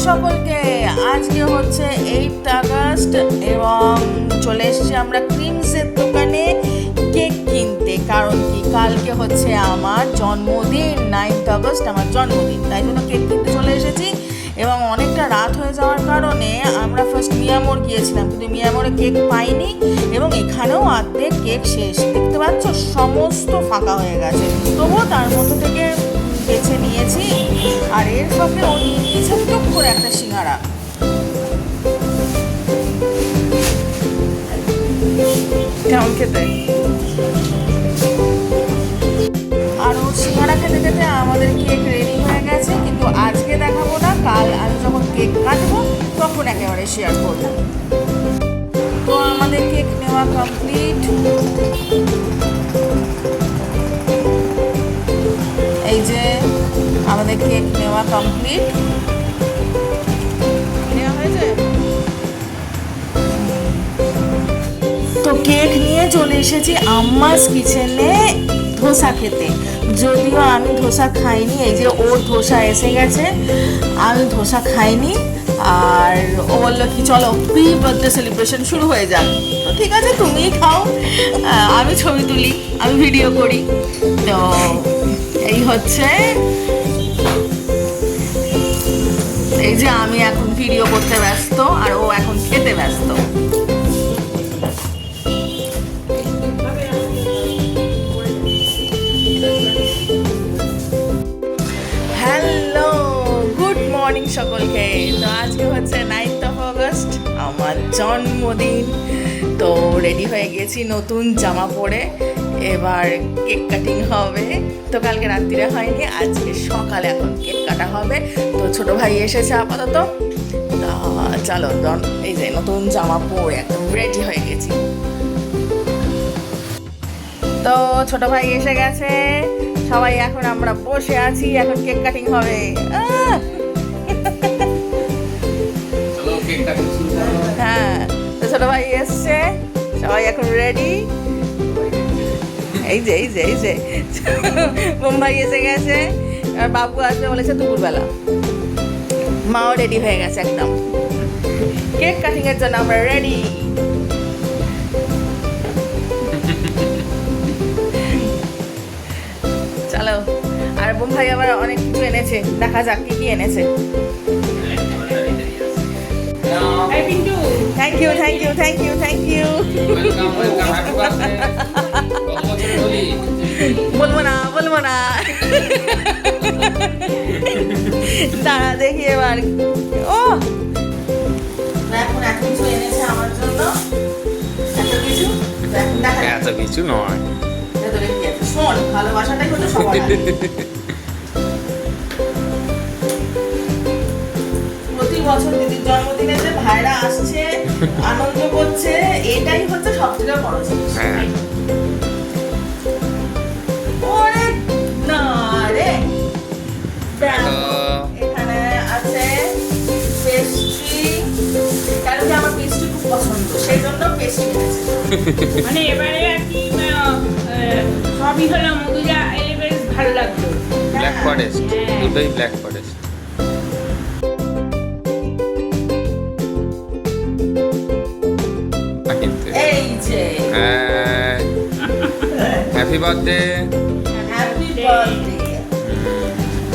সকলকে, আজকে হচ্ছে 8 আগস্ট এবং চলে এসেছি আমরা ক্রিমসের দোকানে কেক কিনতে। কারণ কি, কালকে হচ্ছে আমার জন্মদিন, 9 আগস্ট আমার জন্মদিন, তাই জন্য কেক কিনতে চলে এসেছি। এবং অনেকটা রাত হয়ে যাওয়ার কারণে আমরা ফার্স্ট মিয়ামোর গিয়েছিলাম, কিন্তু মিয়ামোরে কেক পাইনি এবং এখানেও অর্ধেক কেক শেষ। দেখতে পাচ্ছ সমস্ত ফাঁকা হয়ে গেছে, তবুও তার মধ্যে থেকে বেছে নিয়েছি। আর এর সঙ্গে ও নিয়ে নিয়েছে টুক করে একটা সিঙ্গারা। কেমন খেতে? আর ও সিঙ্গারা খেতে খেতে আমাদের কেক রেডি হয়ে গেছে, কিন্তু আজকে দেখাবো না, কাল আমি যখন কেক কাটবো তখন একেবারে শেয়ার করবো। তো আমাদের কেক নেওয়া কমপ্লিট। এই যে আমাদের কেক নেওয়া কমপ্লিট। নেওয়া হয়েছে তো কেক নিয়ে চলে এসেছি আম্মাস কিচেনে ধোসা খেতে। যদিও আমি ধোসা খাইনি, এই যে ওর ধোসা এসে গেছে, আমি ধোসা খাইনি। আর ও বললো কি চলো প্রি বার্থডে সেলিব্রেশন শুরু হয়ে যাক। তো ঠিক আছে, তুমিই খাও, আমি ছবি তুলি, আমি ভিডিও করি। তো এই হচ্ছে, এই যে আমি এখন ভিডিও করতে ব্যস্ত আর ও এখন খেতে ব্যস্ত। হ্যালো, গুড মর্নিং সকলকে। তো আজকে হচ্ছে 9 আগস্ট আমার জন্মদিন। তো রেডি হয়ে গেছি নতুন জামা পরে, এবার কেক কাটিং হবে। তো কালকে রাত্রিরে হয়নি, আজকে সকালে এখন কেক কাটা হবে। তো ছোটো ভাই এসেছে আপাতত। চলো, এই যে নতুন জামা পরে একদম রেডি হয়ে গেছি। তো ছোট ভাই এসে গেছে, সবাই এখন আমরা বসে আছি, এখন কেক কাটিং হবে। হ্যাঁ, তো ছোট ভাই এসছে, সবাই এখন রেডি। এই যে এই যে এই যে বোম্বাই এসে গেছে, আর বাবু আসবে বলেছে দুপুরবেলা। মাও রেডি হয়ে গেছে একদম, কেক কাটিং এর জন্য আমরা রেডি। চলো, আর বোম্বাই আবার অনেক কিছু এনেছে, দেখা যাক কি কি এনেছে। Thank you thank you thank you thank you. বলবো না বলবো না, দাঁড়া দেখি এবার। ও এখন এত কিছু এনেছে আমার জন্য, এত কিছু নয়। শোন, ভালোবাসাটাই হচ্ছে সবার আগে। প্রতি বছর দিদির জন্মদিনে যে ভাইরা আসছে, আনন্দ করছে, এটাই হচ্ছে সবথেকে বড় জিনিস। ওরে না রে, এখানে আছে পেস্ট্রি, কারণ কি আমার পেস্ট্রি খুব পছন্দ, সেই জন্য পেস্ট্রি এনেছে। মানে এবারে আর কি সবই হলো, মধুজা এলে বেশ ভালো লাগলো। ব্ল্যাক ফরেস্ট, দুটোই ব্ল্যাক ফরেস্ট। এই যে হ্যাপি বার্থডে, হ্যাপি বার্থডে।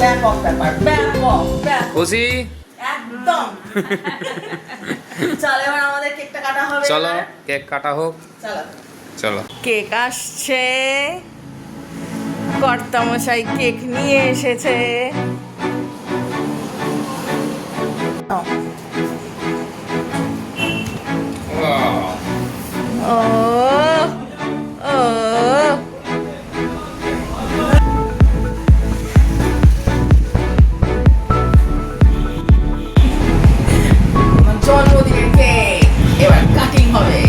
ব্যাপক ব্যাপার, ব্যাপক ব্যাপক, খুশি একদম। চলো এবার আমাদের কেকটা কাটা হবে। চলো কেক কাটা হোক। চলো চলো, কেক আসছে, কর্তামশাই কেক নিয়ে এসেছে। ও ও জন্মদিনের কেক এবার কাটিং হবে।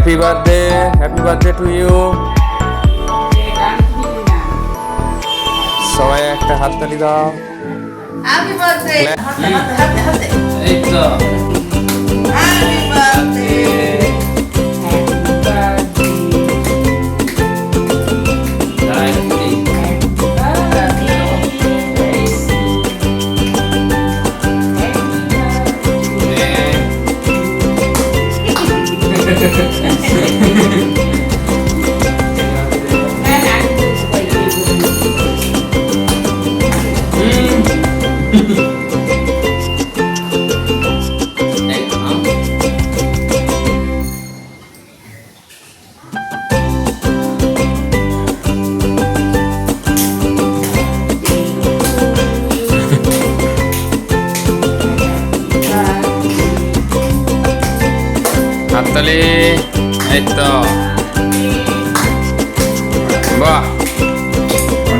Happy birthday to you. সবাই একটা হাততালি দাও। হ্যাপি বার্থডে, হাতে হাতে হাতে হাতে। এই তো হ্যাপি বার্থডে। হাততালি। এই তো বাহ,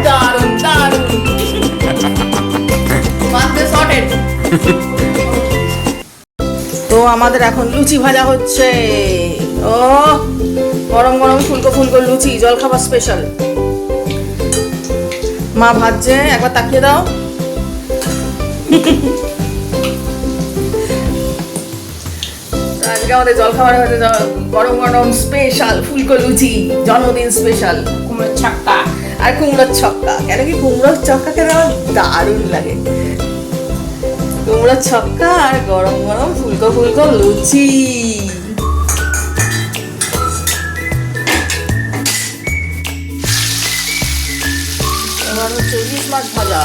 দারুণ দারুণ। Birthday sorted. তো আমাদের এখন লুচি ভাজা হচ্ছে। ও গরম গরম ফুলকো ফুলকো লুচি, জলখাবার স্পেশাল। মা ভাজছে, একবার তাকিয়ে দাও। আজকে আমাদের জলখাবার হচ্ছে গরম গরম স্পেশাল ফুলকো লুচি, জন্মদিন স্পেশাল। কুমড়োর ছক্কা। আর কুমড়োর ছক্কা, কেন কি কুমড়োর ছক্কা খেতে আমার দারুণ লাগে। কুমড়োর ছক্কা আর গরম গরম ফুলকো ফুলকো লুচি। এবার হচ্ছে ইলিশ মাছ ভাজা।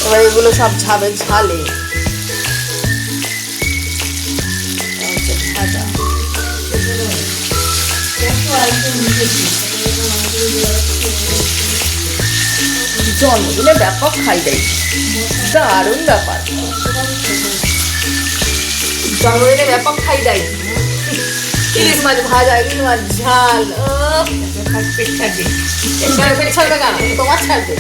এবার এগুলো সব ঝাবে ঝালে ভাজা। জন্মদিনে ব্যাপক খাই দেয়, দারুণ ব্যাপার। জন্মদিনে ব্যাপক খাই দেয়, ইলিশ মাছ ভাজা, ইলিশ মাছ ঝাল। পেট ছাড়বে কেন? তোমার ছাড়বে।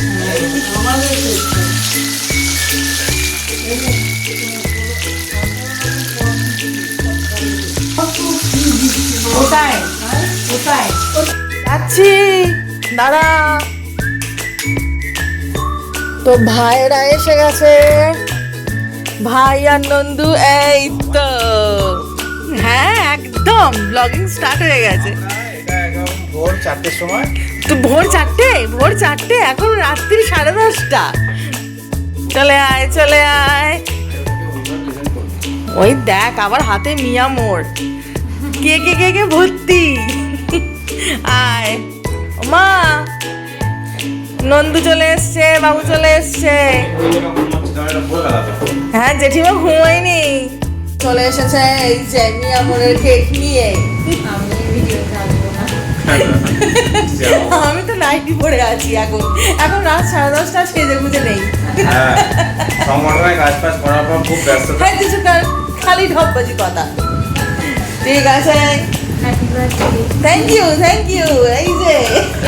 কোথায় কোথায় যাচ্ছি, দাঁড়া। তো ভাইয়েরা এসে গেছে, ভাই আর নন্দু। এই তো, হ্যাঁ একদম ব্লগিং স্টার্ট হয়ে গেছে। ভোর 4টের সময়। তো ভোর 4টে, এখন রাত্রি 10:30। চলে আয় চলে আয়। ওই দেখ আবার হাতে মিয়া মোড়, কে কে কে কে ভর্তি। আয় মা, নন্দু চলে এসছে, বাবু চলে এসছে। হ্যাঁ জেঠিমা ঘুমায়নি, চলে এসেছে এই যে মিয়া মোড়ের কেক নিয়ে। আমি তো নাইটি পরে আছি এখন রাত 10:30 সেজে গুজে নেই। কাজ ফাজ করার পর খুব ব্যস্ত। হ্যাঁ কিছু খালি ঢপবাজি কথা। ঠিক আছে, থ্যাংক ইউ। এই যে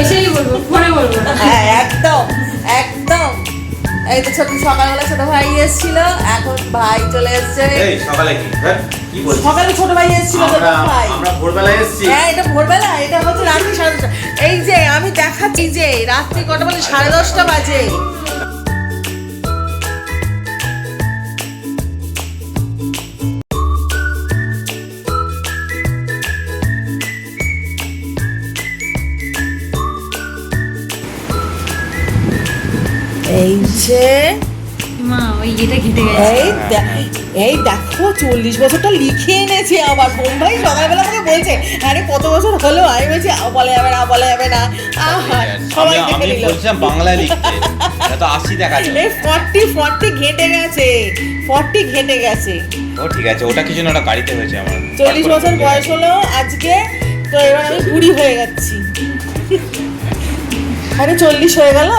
এসেই বলবো, ফোনে বলবো না। হ্যাঁ একদম একদম। এই তো সকালবেলা ছোট ভাই এসেছিল, এখন ভাই চলে এসছে। সকালে কি বলছিস? সকালে ছোট ভাই এসেছিল, ছোট ভাই। আমরা ভোরবেলা এসেছি। হ্যাঁ এটা ভোরবেলা, এটা হচ্ছে রাত্রি 10:30। এই যে আমি দেখাচ্ছি যে রাত্রি কটা বলে 10:30 বাজে। এই যে মা ওই এটা ঘেটে গেছে। এই দেখো 40 বছরটা লিখে এনেছে আবার। বোম্বাই সকালবেলা আমাকে বলছে, আরে কত বছর হলো? আমি বলছি বলা যাবে না। আহা সবাই দেখে আমি নিল। বলছিলাম বাংলায় লিখতে, এটা তো 80 দেখাচ্ছে। এই 40 ঘেটে গেছে, 40 ঘেটে গেছে। ও ঠিক আছে, ওটা কিছু না, ওটা গাড়িতে হয়েছে আমার। 40 বছর বয়স হলো আজকে, তো এবার আমি বুড়ি হয়ে যাচ্ছি। আরে 40 হয়ে গেল।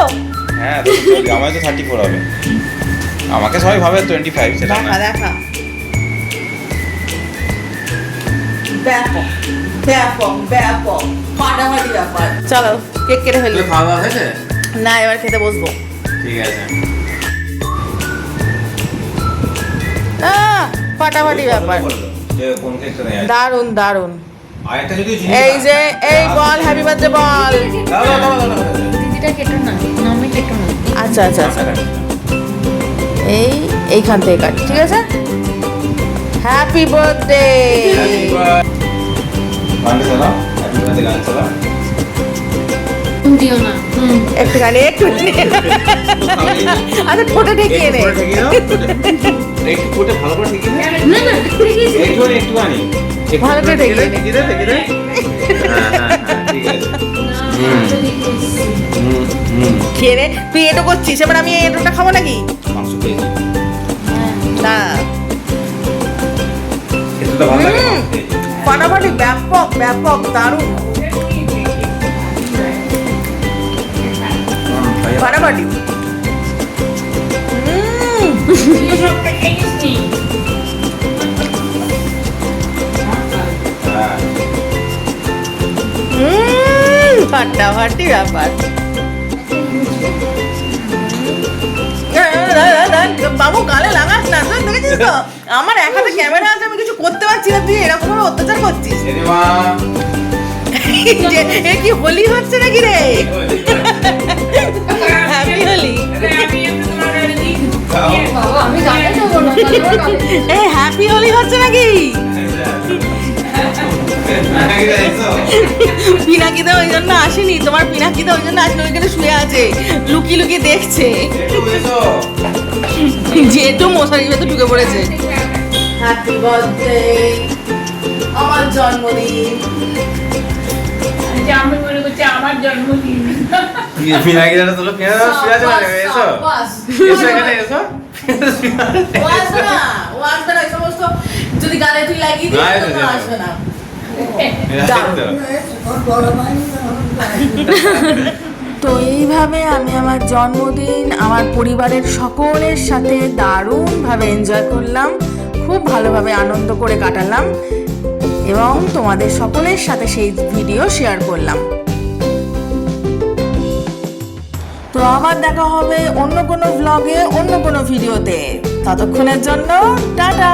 হ্যাঁ আমার তো 34 হবে। আমাকে সবাই ভাবে 25, সেটা না। দেখা ব্যাপক ব্যাপক ব্যাপক ফাটাফাটি ব্যাপার। চলো কেক কেটে ফেলি। খাওয়া দাওয়া হয়েছে? না এবার খেতে বসবো। ঠিক আছে। ফাটাফাটি ব্যাপার। যে কোন কেকটা নেই আর দারুণ দারুণ। আরেকটা যদি এই যে এই বল, হ্যাপি বার্থডে বল। দিদিটা কেটো না, নামে কেটো না। আচ্ছা আচ্ছা আচ্ছা, এইখান থেকে কাট, ঠিক আছে। Happy birthday. গান চালা, হ্যাপি বার্থডে গান চালা। দিও না। একটুখানি একটুখানি। আচ্ছা ঠোঁটে ঠেকিয়ে নে। একটু ফুটে ভালো করে ঠেকিয়ে নে। না না, একটুখানি। ভালো করে ঠেকিয়ে নে। ঠেকিয়ে দে। ঠিক আছে। খেয়ে নে। তুই এটো করছিস, এবার আমি এটোটা খাবো নাকি? মাংস খেয়েছি। না, খেতে তো ভালো লাগে মাংস খেয়েছি। ফাটাফাটি ব্যাপক ব্যাপক দারুণ ফাটাফাটি। ফাটাফাটি ব্যাপার। বাবু গালে লাগাস না, তুই দেখেছিস তো আমার এক হাতে ক্যামেরা আছে, আমি কিছু করতে পারছি না, তুই এরকম ভাবে অত্যাচার করছিস। এরে মা, এ কি হোলি হচ্ছে নাকি রে? হ্যাপি হোলি। বাবা আমি গানে যাবো না, এ হ্যাপি হোলি হচ্ছে নাকি? পিনাকিদা ওই জন্য আসেনি, তোমার পিনাকিদা ওই জন্য আসেনি, ওইখানে শুয়ে আছে লুকিয়ে লুকিয়ে দেখছে। যেহেতু মশারির ভেতর ঢুকে পড়েছে। হ্যাপি বার্থডে, আমার জন্মদিন। আমি মনে করছি আমার জন্মদিন। পিনাকিটা তোলো, পিনাকিটা শুয়ে আছে মানে, এসো। এসো এখানে এসো। ও আসবে না, ও আসবে না, এই সমস্ত যদি গালে তুই লাগিয়ে দিস না, তো এসো, আসবে না। তো এইভাবে আমি আমার জন্মদিন আমার পরিবারের সকলের সাথে দারুণভাবে এনজয় করলাম, খুব ভালোভাবে আনন্দ করে কাটালাম এবং তোমাদের সকলের সাথে সেই ভিডিও শেয়ার করলাম। তো আবার দেখা হবে অন্য কোনো ব্লগে, অন্য কোনো ভিডিওতে। ততক্ষণের জন্য টাটা।